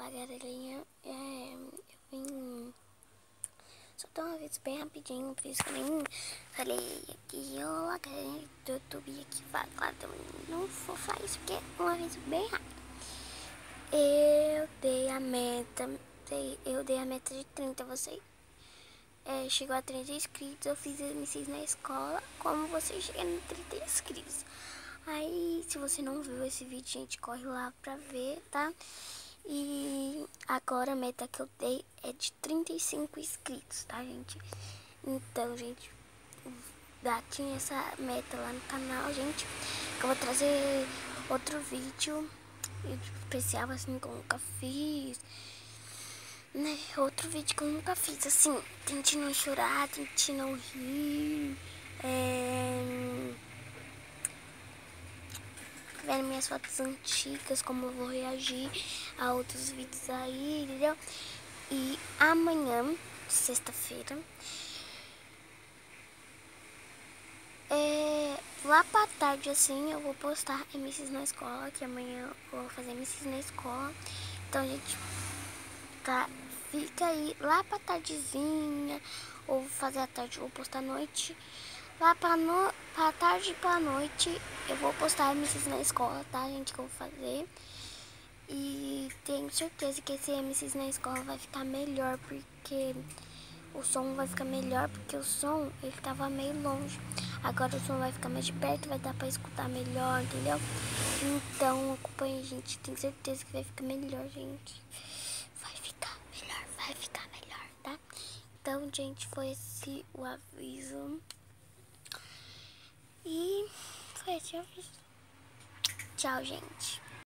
Olá, galerinha. Eu vim só dar um aviso bem rapidinho, por isso que eu nem falei aqui. Olá, galerinha do YouTube aqui. Claro, não vou falar isso porque é um aviso bem rápido. Eu dei a meta de 30, você chegou a 30 inscritos. Eu fiz MCs na escola, como você chega em 30 inscritos. Aí, se você não viu esse vídeo, gente, corre lá pra ver, tá? E agora a meta que eu dei é de 35 inscritos, tá, gente? Então, gente, tinha essa meta lá no canal, gente. Eu vou trazer outro vídeo especial, assim, que eu nunca fiz, né? Outro vídeo que eu nunca fiz, assim, tente não chorar, tente não rir, vendo minhas fotos antigas, como eu vou reagir a outros vídeos aí, entendeu? E amanhã, sexta-feira, lá pra tarde, assim, eu vou postar MCs na escola, que amanhã eu vou fazer MCs na escola. Então, gente, fica aí lá pra tardezinha, ou vou fazer à tarde, vou postar à noite. Lá pra tarde e pra noite eu vou postar MCs na escola, tá, gente, que eu vou fazer. E tenho certeza que esse MCs na escola vai ficar melhor, porque o som vai ficar melhor, porque o som ele tava meio longe. Agora o som vai ficar mais de perto, vai dar pra escutar melhor, entendeu? Então acompanha, gente, tenho certeza que vai ficar melhor, gente. Vai ficar melhor, tá? Então, gente, foi esse o aviso. E foi esse o aviso. Tchau, gente.